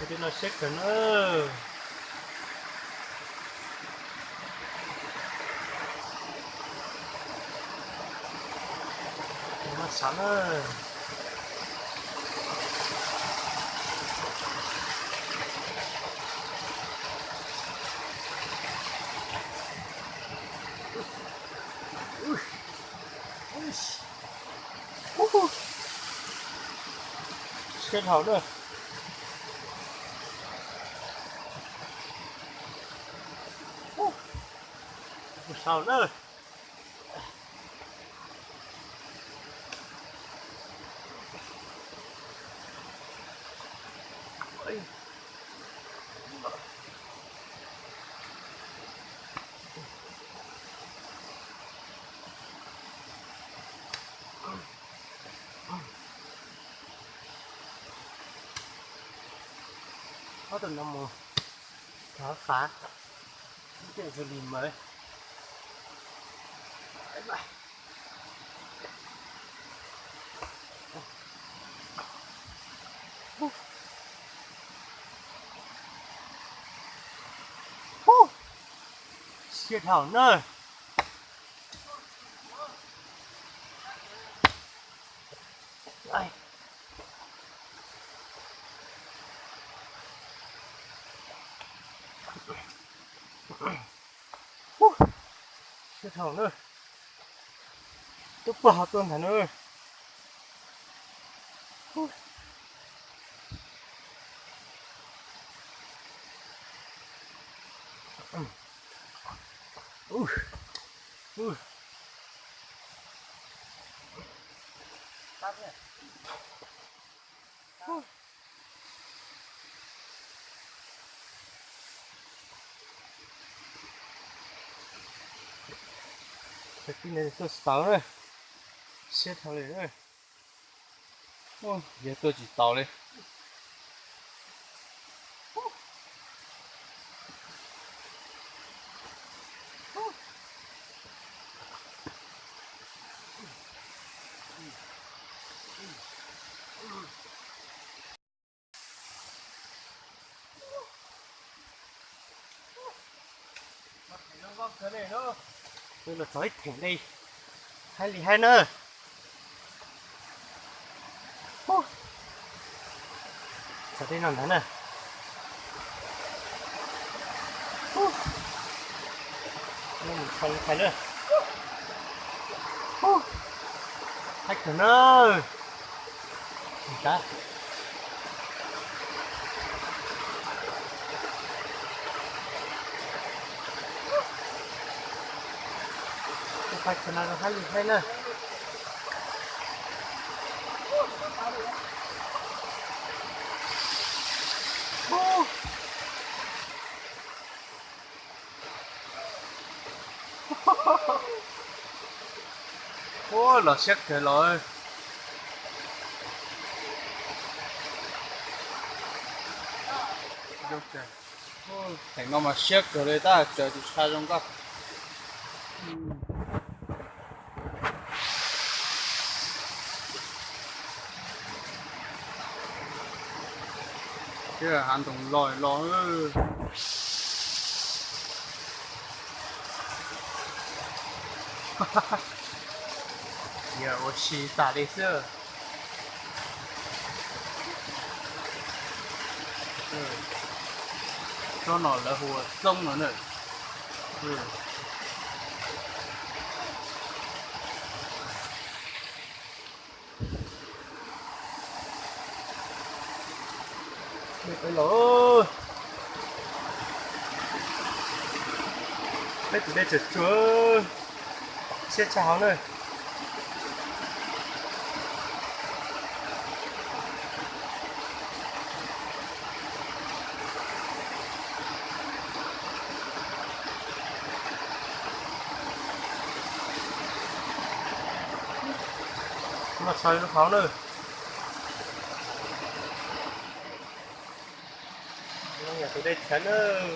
Thì nó xếp cái nữa. Nó sẵn rồi. Xếp hỏng rồi. Sao nữa? Có từng năm một khá phá chuyện xử lý mới. Siết hỏng nơi. Đây. Siết hỏng nơi. Tôi bỏ tuần thả nơi. Cái này tôi táo rồi. Siết thằng này rồi. Ôi, giờ tôi chỉ táo lên. Cái này nó tôi là tới thỉnh đi hay gì hay nữa. Sao đây nằm thế này? Mình không thấy nữa. Thách thử nữa. Đó. Thách thử nào hay gì hay nữa. Ôi là xét kìa rồi. Thành nó mà xét rồi đây ta chờ thì xa trong các. Cái là hành động lòi lòi. giờ我去打雷射。cho nó là hồ sông nó nữa. Đây lỗ. Đây từ đây trở chúa. Xe cháo này. Mặt xoay nó khó nữa. Nó nhà từ đây chắn nữa.